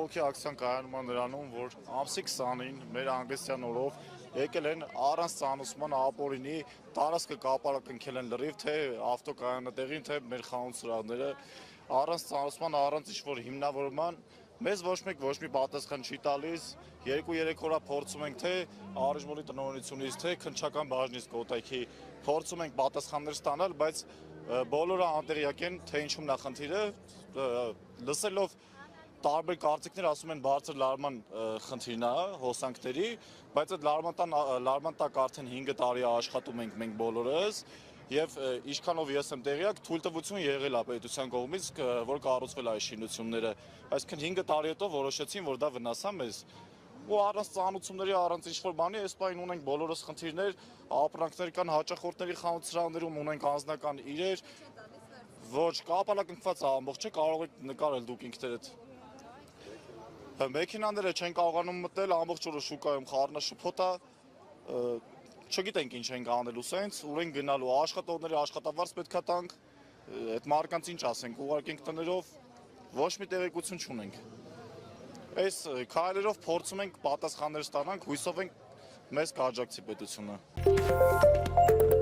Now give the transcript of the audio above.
բողոքի ակցիան կայանում է նրանում, որ ամսի 20-ին մեր անգստյան օրով եկել են առանց ծանուցման ապօրինի տարածքը կապարակնքել են լրիվ, թե ավտոկայանատեղին, թե մեր խանութ սրահները, առանց ծանուցման, առանց ինչ-որ հիմնավորման, մեզ ոչ մի պատասխան չի տալիս, 2-3 օր փորձում ենք թե առիժմոնի տնօրինությունից, թե քննչական բաժնից կոտայքի փորձում ենք պատասխաններ ստանալ, բայց բոլորը անտեղյակ են, թե ինչում նախնդիրը, լսելով տարբեր կարծիքներ ասում են բարձր լարման խնդիրն է հոսանքների, բայց այդ լարման տակ արդեն 5 տարի աշխատում ենք մենք բոլորս եւ ինչքանով ես եմ տեղյակ, թույլտվություն եղել է պետության կողմից, որ կառուցվել այս շինությունները, այսինքն 5 տարի հետո որոշեցին, որ դա վնաս է մեզ ու առանց ծանուցումների, առանց ինչ-որ բանի, այս պահին ունենք բոլորս խնդիրներ, ապրանքներ կան, հաճախորդների խանութսրահներում ունենք անձնական իրեր, ոչ, կապալակնքված է ամբողջը, կարող եք նկարել դուք ինքներդ։ Մեքենաները չեն կարողանում մտնել, ամբողջ օրը շուկայում խառնաշփոթ է, չգիտենք ինչ ենք անելու սենց, ուր ենք գնալու, աշխատողների աշխատավարձ պետքա տանք, այդ մարդկանց ինչ ասենք, ուղարկենք տներով, ոչ մի տեղեկություն չունենք։ Այս քայլերով փորձում ենք պատասխաններ ստանանք, հույսով ենք մեզ կաջակցի պետությունը։